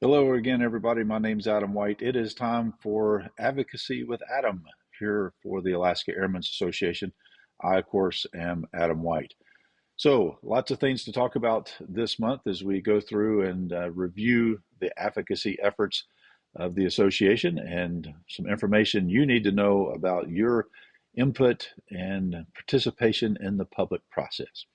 Hello again, everybody. My name's Adam White. It is time for Advocacy with Adam here for the Alaska Airmen's Association. I, of course, am Adam White. So, lots of things to talk about this month as we go through and review the advocacy efforts of the association and some information you need to know about your input and participation in the public process.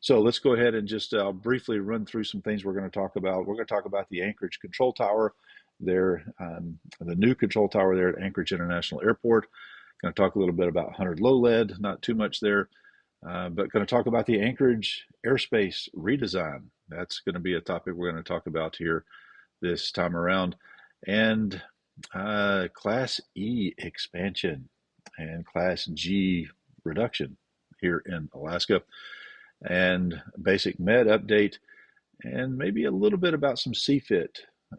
So let's go ahead and just briefly run through some things we're going to talk about. We're going to talk about the Anchorage Control Tower, the new control tower there at Anchorage International Airport. Going to talk a little bit about 100 low lead, not too much there, but going to talk about the Anchorage airspace redesign. That's going to be a topic we're going to talk about here this time around. And Class E expansion and Class G reduction here in Alaska, and basic med update, and maybe a little bit about some CFIT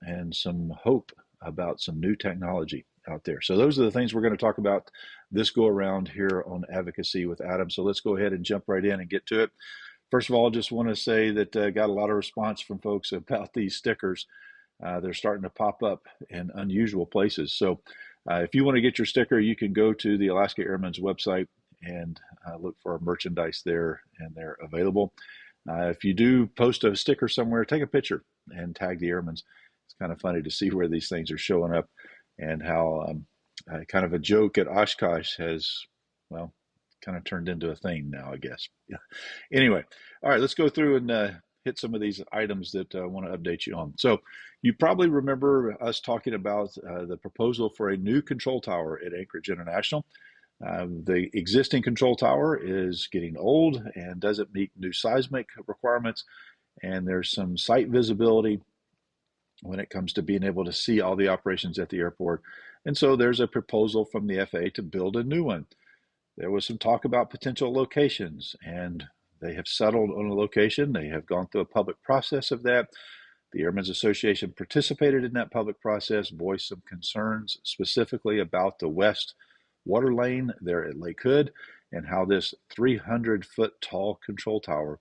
and some hope about some new technology out there. So those are the things we're going to talk about this go around here on Advocacy with Adam. So let's go ahead and jump right in and get to it. First of all, just want to say that got a lot of response from folks about these stickers. They're starting to pop up in unusual places. So if you want to get your sticker, you can go to the Alaska Airmen's website and look for our merchandise there, and they're available. If you do post a sticker somewhere, take a picture and tag the Airmen's. It's kind of funny to see where these things are showing up and how kind of a joke at Oshkosh has, well, kind of turned into a thing now, I guess. Yeah. Anyway, all right, let's go through and hit some of these items that I want to update you on. So you probably remember us talking about the proposal for a new control tower at Anchorage International. The existing control tower is getting old and doesn't meet new seismic requirements, and there's some site visibility when it comes to being able to see all the operations at the airport. And so there's a proposal from the FAA to build a new one. There was some talk about potential locations, and they have settled on a location. They have gone through a public process of that. The Airmen's Association participated in that public process, voiced some concerns specifically about the west water lane there at Lake Hood and how this 300-foot tall control tower,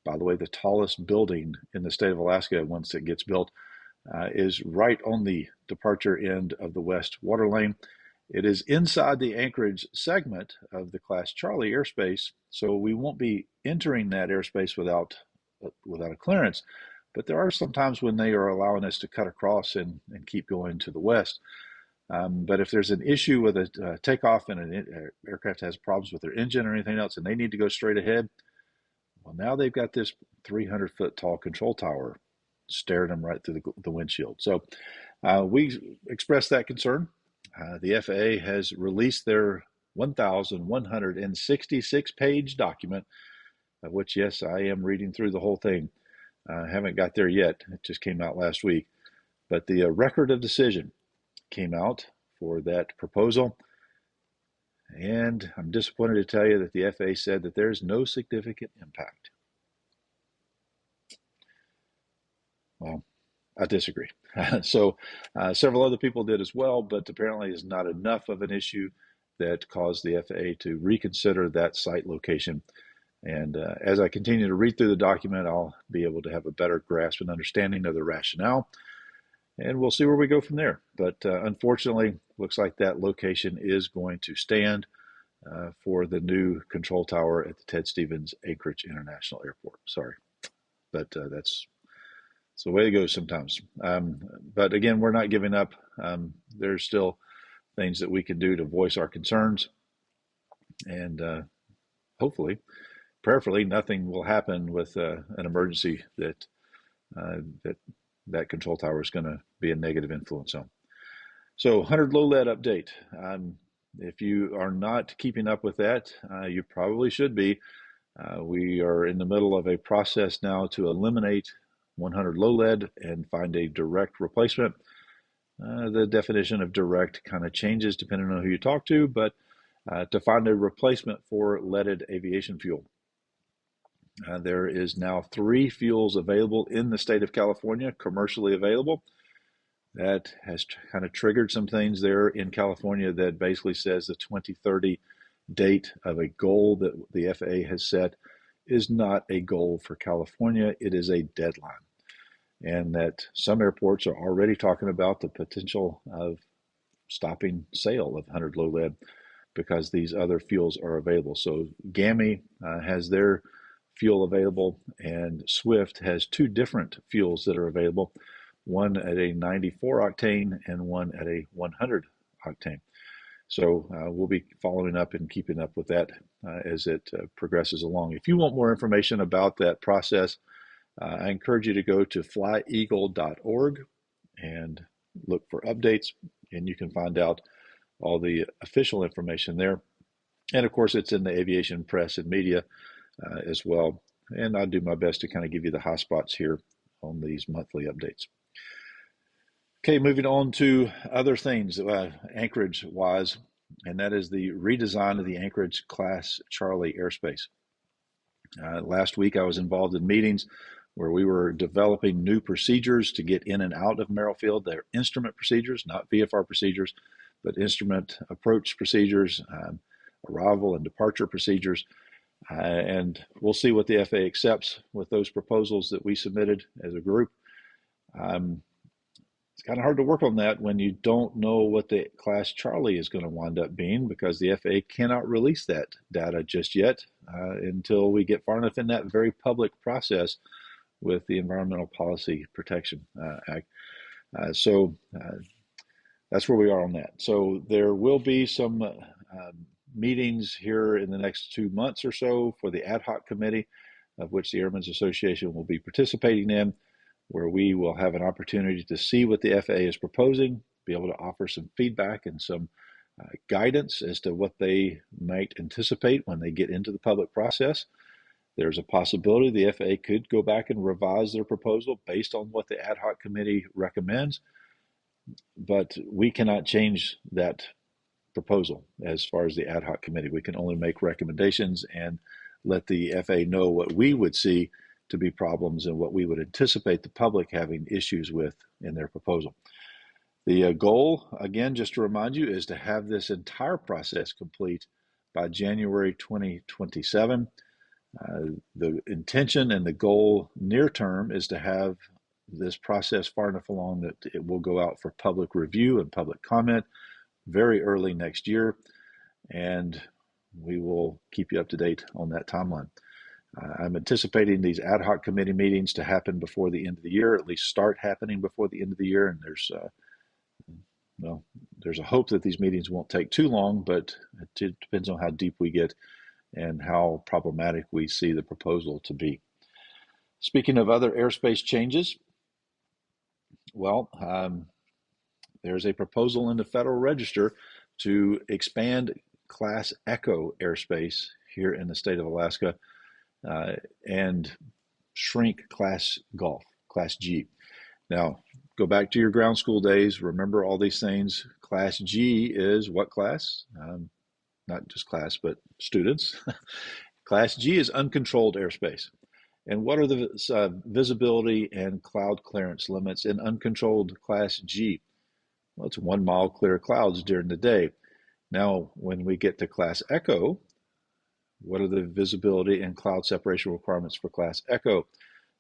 by the way, the tallest building in the state of Alaska once it gets built, is right on the departure end of the west water lane. It is inside the Anchorage segment of the Class Charlie airspace, so we won't be entering that airspace without a clearance. But there are some times when they are allowing us to cut across and keep going to the west. But if there's an issue with a takeoff and an aircraft has problems with their engine or anything else and they need to go straight ahead, well, now they've got this 300-foot tall control tower staring them right through the windshield. So we expressed that concern. The FAA has released their 1,166-page document, of which, yes, I am reading through the whole thing. I haven't got there yet. It just came out last week. But the record of decision came out for that proposal. And I'm disappointed to tell you that the FAA said that there's no significant impact. Well, I disagree. So several other people did as well, but apparently is not enough of an issue that caused the FAA to reconsider that site location. And as I continue to read through the document, I'll be able to have a better grasp and understanding of the rationale. And we'll see where we go from there. But unfortunately, looks like that location is going to stand for the new control tower at the Ted Stevens Anchorage International Airport. Sorry, but that's the way it goes sometimes. But again, we're not giving up. There's still things that we can do to voice our concerns. And hopefully, prayerfully, nothing will happen with an emergency that control tower is going to be a negative influence on. So 100 low lead update. If you are not keeping up with that, you probably should be. We are in the middle of a process now to eliminate 100 low lead and find a direct replacement. The definition of direct kind of changes depending on who you talk to, but to find a replacement for leaded aviation fuel. There is now 3 fuels available in the state of California, commercially available. That has kind of triggered some things there in California that basically says the 2030 date of a goal that the FAA has set is not a goal for California. It is a deadline. and that some airports are already talking about the potential of stopping sale of 100 low lead because these other fuels are available. So GAMI has their fuel available, and Swift has two different fuels that are available, one at a 94 octane and one at a 100 octane. So we'll be following up and keeping up with that as it progresses along. If you want more information about that process, I encourage you to go to flyeagle.org and look for updates, and you can find out all the official information there. And of course, it's in the aviation press and media as well. And I'll do my best to kind of give you the high spots here on these monthly updates. Okay, moving on to other things Anchorage wise, and that is the redesign of the Anchorage Class Charlie airspace. Last week I was involved in meetings where we were developing new procedures to get in and out of Merrill Field. They're instrument procedures, not VFR procedures, but instrument approach procedures, arrival and departure procedures. And we'll see what the FAA accepts with those proposals that we submitted as a group. It's kind of hard to work on that when you don't know what the Class Charlie is going to wind up being, because the FAA cannot release that data just yet until we get far enough in that very public process with the Environmental Policy Protection Act. So that's where we are on that. So there will be some meetings here in the next 2 months or so for the ad hoc committee, of which the Airmen's Association will be participating in, where we will have an opportunity to see what the FAA is proposing, be able to offer some feedback and some guidance as to what they might anticipate when they get into the public process. There's a possibility the FAA could go back and revise their proposal based on what the ad hoc committee recommends, but we cannot change that proposal as far as the ad hoc committee. We can only make recommendations and let the FAA know what we would see to be problems and what we would anticipate the public having issues with in their proposal. The goal, again, just to remind you, is to have this entire process complete by January 2027. The intention and the goal near term is to have this process far enough along that it will go out for public review and public comment very early next year, and we will keep you up to date on that timeline. I'm anticipating these ad hoc committee meetings to happen before the end of the year, at least start happening before the end of the year. And there's a hope that these meetings won't take too long, but it depends on how deep we get and how problematic we see the proposal to be. Speaking of other airspace changes, well, there's a proposal in the Federal Register to expand Class Echo airspace here in the state of Alaska and shrink Class Golf, Class G. Now, go back to your ground school days. Remember all these things. Class G is what class? Not just class, but students. Class G is uncontrolled airspace. And what are the visibility and cloud clearance limits in uncontrolled Class G? Well, it's 1 mile clear clouds during the day. Now, when we get to Class Echo, what are the visibility and cloud separation requirements for Class Echo?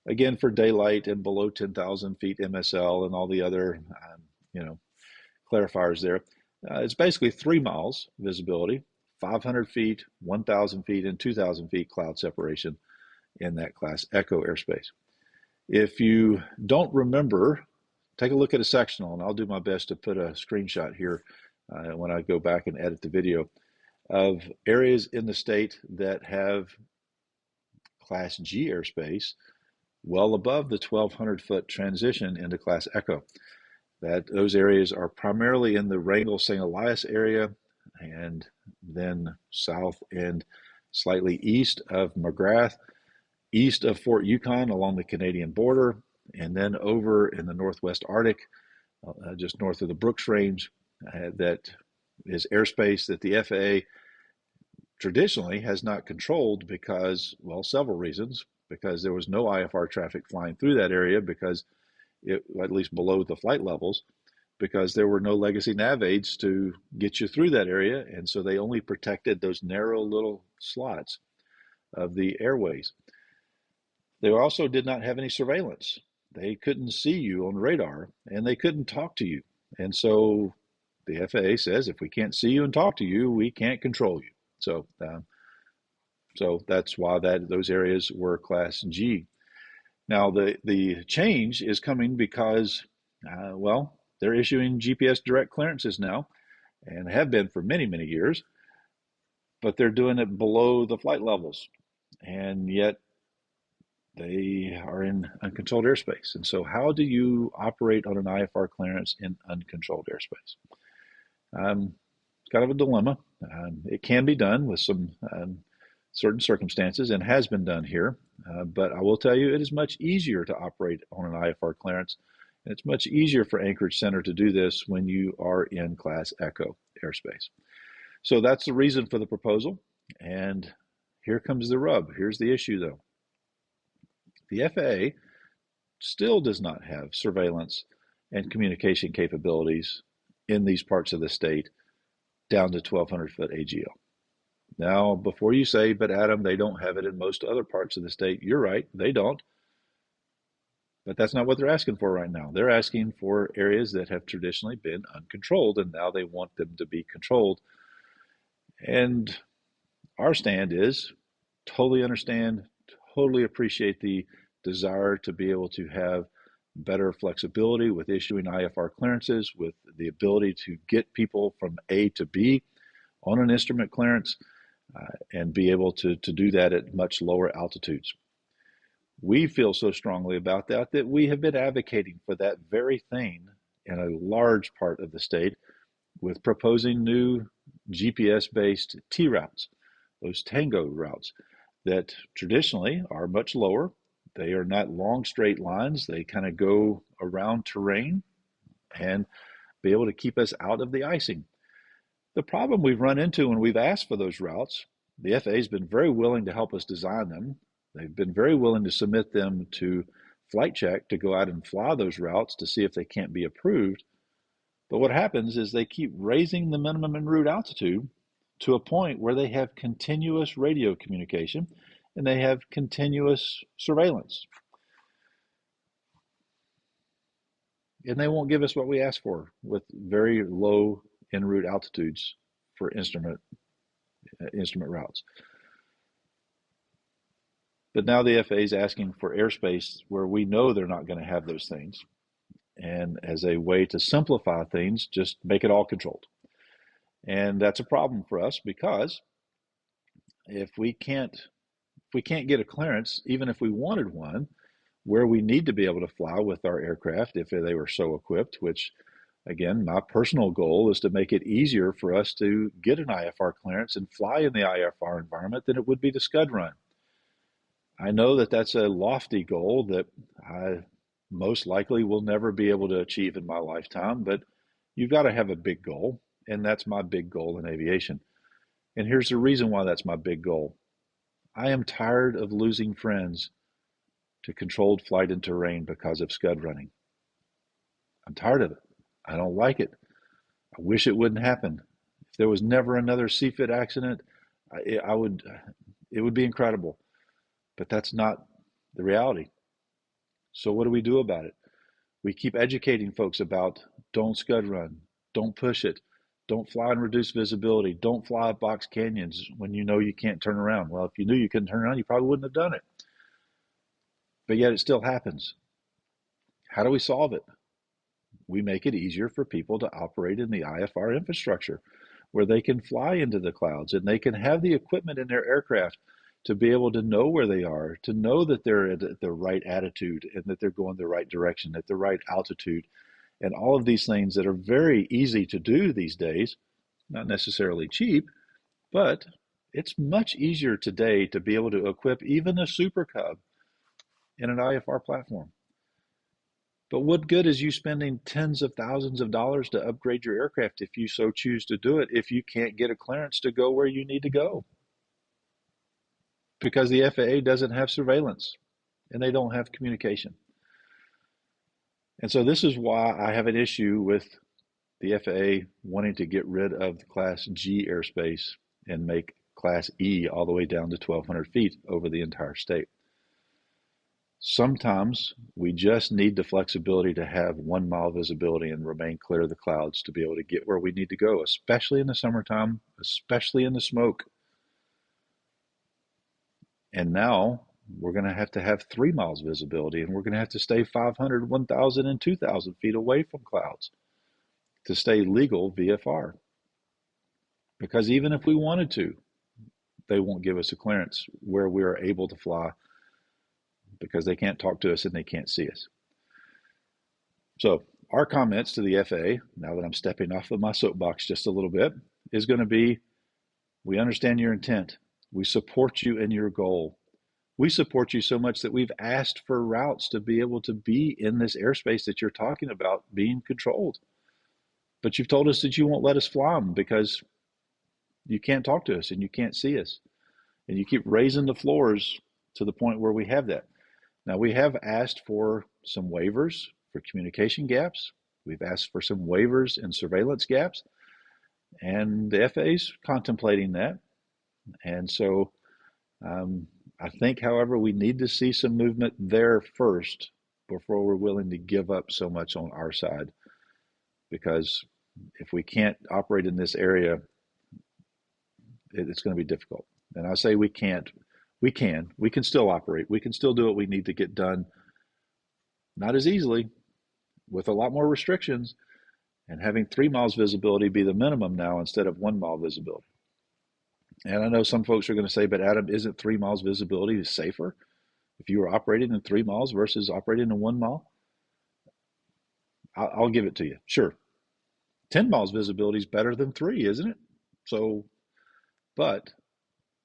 Again, for daylight and below 10,000 feet MSL and all the other, clarifiers there. It's basically 3 miles visibility, 500 feet, 1,000 feet, and 2,000 feet cloud separation in that Class Echo airspace. If you don't remember, take a look at a sectional, and I'll do my best to put a screenshot here when I go back and edit the video, of areas in the state that have Class G airspace well above the 1,200 foot transition into Class Echo. Those areas are primarily in the Wrangell-St. Elias area, and then south and slightly east of McGrath, east of Fort Yukon along the Canadian border, and then over in the Northwest Arctic, just north of the Brooks Range, that is airspace that the FAA traditionally has not controlled because, well, several reasons. Because there was no IFR traffic flying through that area, because at least below the flight levels, because there were no legacy nav aids to get you through that area. And so they only protected those narrow little slots of the airways. They also did not have any surveillance. they couldn't see you on radar and they couldn't talk to you. And so the FAA says if we can't see you and talk to you, we can't control you. So that's why those areas were Class G. Now the change is coming because, well, they're issuing GPS direct clearances now, and have been for many, many years, but they're doing it below the flight levels, and yet they are in uncontrolled airspace. And so how do you operate on an IFR clearance in uncontrolled airspace? It's kind of a dilemma. It can be done with some certain circumstances and has been done here, but I will tell you it is much easier to operate on an IFR clearance, and it's much easier for Anchorage Center to do this when you are in Class Echo airspace. So that's the reason for the proposal, and here comes the rub. Here's the issue though. The FAA still does not have surveillance and communication capabilities in these parts of the state down to 1,200 foot AGL. Now, before you say, but Adam, they don't have it in most other parts of the state, you're right, they don't. But that's not what they're asking for right now. They're asking for areas that have traditionally been uncontrolled, and now they want them to be controlled. And our stand is totally understand, totally appreciate the desire to be able to have better flexibility with issuing IFR clearances, with the ability to get people from A to B on an instrument clearance, and be able to do that at much lower altitudes. We feel so strongly about that that we have been advocating for that very thing in a large part of the state with proposing new GPS-based T routes, those Tango routes that traditionally are much lower. They are not long straight lines. They kind of go around terrain and be able to keep us out of the icing. The problem we've run into when we've asked for those routes, the FAA has been very willing to help us design them. They've been very willing to submit them to flight check to go out and fly those routes to see if they can't be approved. But what happens is they keep raising the minimum en route altitude to a point where they have continuous radio communication and they have continuous surveillance. And they won't give us what we ask for with very low en route altitudes for instrument routes. But now the FAA is asking for airspace where we know they're not going to have those things. And as a way to simplify things, just make it all controlled. And that's a problem for us because if we can't get a clearance, even if we wanted one, where we need to be able to fly with our aircraft if they were so equipped, which again, my personal goal is to make it easier for us to get an IFR clearance and fly in the IFR environment than it would be to scud run. I know that that's a lofty goal that I most likely will never be able to achieve in my lifetime, but you've got to have a big goal, and that's my big goal in aviation. And here's the reason why that's my big goal. I am tired of losing friends to controlled flight and terrain because of scud running. I'm tired of it. I don't like it. I wish it wouldn't happen. If there was never another CFIT accident, it would be incredible. But that's not the reality. So what do we do about it? We keep educating folks about don't scud run, don't push it, don't fly in reduced visibility, don't fly up box canyons when you know you can't turn around. Well, if you knew you couldn't turn around, you probably wouldn't have done it. But yet it still happens. How do we solve it? We make it easier for people to operate in the IFR infrastructure where they can fly into the clouds and they can have the equipment in their aircraft to be able to know where they are, to know that they're at the right attitude and that they're going the right direction at the right altitude, and all of these things that are very easy to do these days, not necessarily cheap, but it's much easier today to be able to equip even a Super Cub in an IFR platform. But what good is you spending tens of thousands of dollars to upgrade your aircraft if you so choose to do it if you can't get a clearance to go where you need to go? Because the FAA doesn't have surveillance and they don't have communication. And so this is why I have an issue with the FAA wanting to get rid of the Class G airspace and make Class E all the way down to 1,200 feet over the entire state. Sometimes we just need the flexibility to have 1 mile visibility and remain clear of the clouds to be able to get where we need to go, especially in the summertime, especially in the smoke. And now we're going to have 3 miles visibility, and we're going to have to stay 500, 1,000, and 2,000 feet away from clouds to stay legal VFR. Because even if we wanted to, they won't give us a clearance where we are able to fly because they can't talk to us and they can't see us. So our comments to the FAA, now that I'm stepping off of my soapbox just a little bit, is going to be, we understand your intent. We support you in your goal. We support you so much that we've asked for routes to be able to be in this airspace that you're talking about being controlled. But you've told us that you won't let us fly them because you can't talk to us and you can't see us. And you keep raising the floors to the point where we have that. Now, we have asked for some waivers for communication gaps. We've asked for some waivers in surveillance gaps. And the FAA is contemplating that. And so I think, however, we need to see some movement there first before we're willing to give up so much on our side. Because if we can't operate in this area, it's going to be difficult. And I say we can't. We can still operate. We can still do what we need to get done. Not as easily, with a lot more restrictions, and having 3 miles visibility be the minimum now instead of 1 mile visibility. And I know some folks are going to say, but Adam, isn't 3 miles visibility safer if you were operating in 3 miles versus operating in 1 mile? I'll give it to you. Sure. 10 miles visibility is better than 3, isn't it? So, but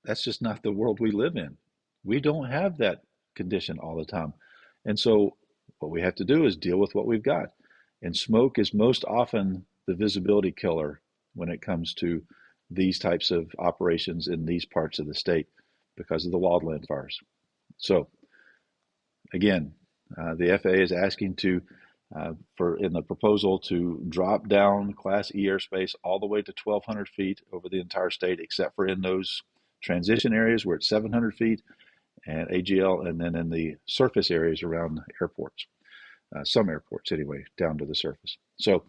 that's just not the world we live in. We don't have that condition all the time. And so what we have to do is deal with what we've got. And smoke is most often the visibility killer when it comes to these types of operations in these parts of the state because of the wildland fires. So again, the FAA is asking in the proposal to drop down Class E airspace all the way to 1,200 feet over the entire state, except for in those transition areas where it's 700 feet and AGL, and then in the surface areas around airports, some airports anyway, down to the surface. So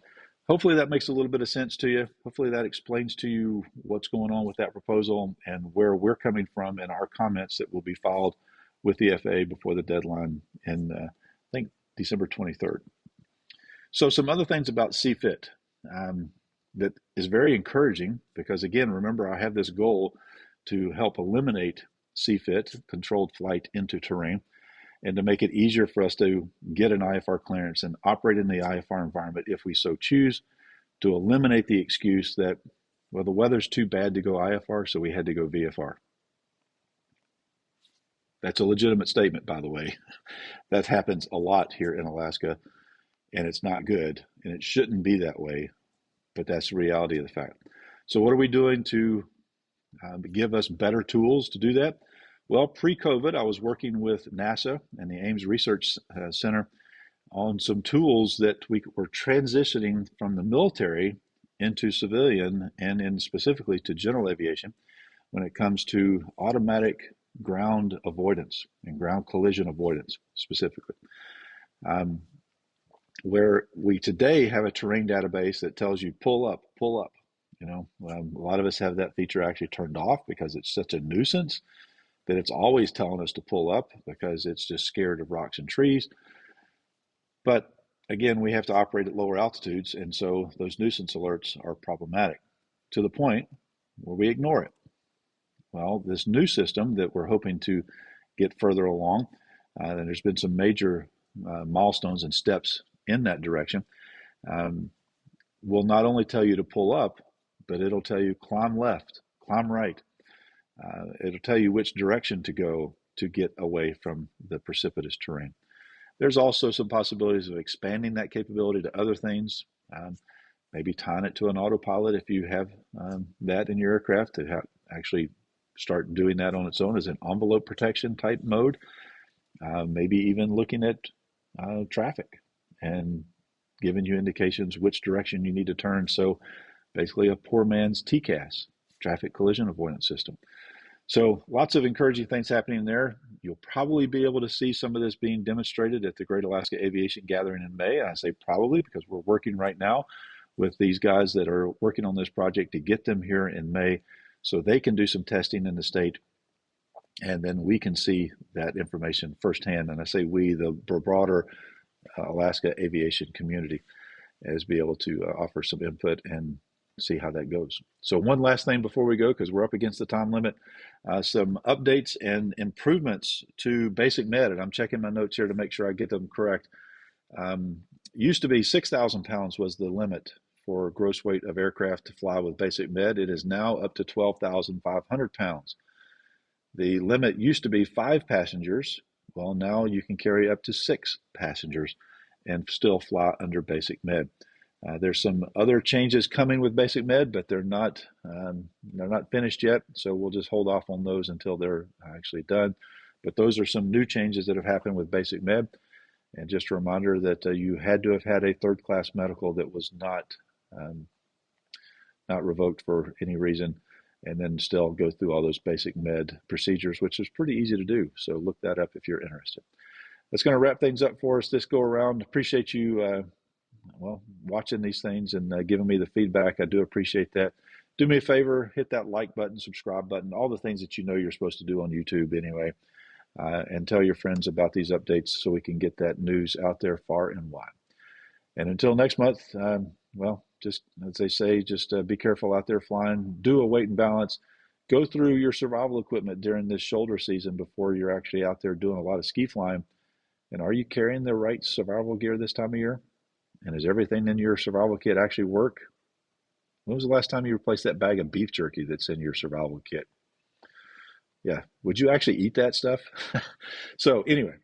hopefully that makes a little bit of sense to you. Hopefully that explains to you what's going on with that proposal and where we're coming from in our comments that will be filed with the FAA before the deadline in, I think, December 23rd. So some other things about CFIT that is very encouraging because, again, remember I have this goal to help eliminate CFIT, controlled flight into terrain, and to make it easier for us to get an IFR clearance and operate in the IFR environment if we so choose, to eliminate the excuse that, well, the weather's too bad to go IFR, so we had to go VFR. That's a legitimate statement, by the way. That happens a lot here in Alaska, and it's not good, and it shouldn't be that way, but that's the reality of the fact. So what are we doing to give us better tools to do that? Well, pre-COVID, I was working with NASA and the Ames Research Center on some tools that we were transitioning from the military into civilian and in specifically to general aviation when it comes to automatic ground avoidance and ground collision avoidance specifically. Where we today have a terrain database that tells you pull up, pull up. You know, a lot of us have that feature actually turned off because it's such a nuisance that it's always telling us to pull up because it's just scared of rocks and trees. But again, we have to operate at lower altitudes, and so those nuisance alerts are problematic to the point where we ignore it. Well, this new system that we're hoping to get further along, and there's been some major milestones and steps in that direction, will not only tell you to pull up, but it'll tell you climb left, climb right. It'll tell you which direction to go to get away from the precipitous terrain. There's also some possibilities of expanding that capability to other things, maybe tying it to an autopilot if you have that in your aircraft to actually start doing that on its own as an envelope protection type mode. Maybe even looking at traffic and giving you indications which direction you need to turn. So basically a poor man's TCAS, traffic collision avoidance system. So lots of encouraging things happening there. You'll probably be able to see some of this being demonstrated at the Great Alaska Aviation Gathering in May. I say probably because we're working right now with these guys that are working on this project to get them here in May so they can do some testing in the state, and then we can see that information firsthand. And I say we, the broader Alaska aviation community, as be able to offer some input and see how that goes. So one last thing before we go, because we're up against the time limit, some updates and improvements to basic med, and I'm checking my notes here to make sure I get them correct. Used to be 6,000 pounds was the limit for gross weight of aircraft to fly with basic med. It is now up to 12,500 pounds. The limit used to be 5 passengers. Well, now you can carry up to 6 passengers and still fly under basic med. There's some other changes coming with basic med, but they're not finished yet. So we'll just hold off on those until they're actually done. But those are some new changes that have happened with basic med. And just a reminder that you had to have had a third-class medical that was not revoked for any reason, and then still go through all those basic med procedures, which is pretty easy to do. So look that up if you're interested. That's going to wrap things up for us this go around. Appreciate you watching these things and giving me the feedback. I do appreciate that. Do me a favor, hit that like button, subscribe button, all the things that you know you're supposed to do on YouTube anyway, and tell your friends about these updates so we can get that news out there far and wide. And until next month, just as they say, just be careful out there flying. Do a weight and balance. Go through your survival equipment during this shoulder season before you're actually out there doing a lot of ski flying. And are you carrying the right survival gear this time of year? And does everything in your survival kit actually work? When was the last time you replaced that bag of beef jerky that's in your survival kit? Yeah, would you actually eat that stuff? So anyway,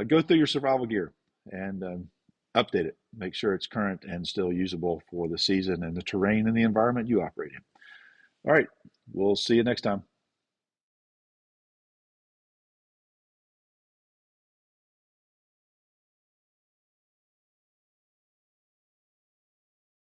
go through your survival gear and update it. Make sure it's current and still usable for the season and the terrain and the environment you operate in. All right, we'll see you next time.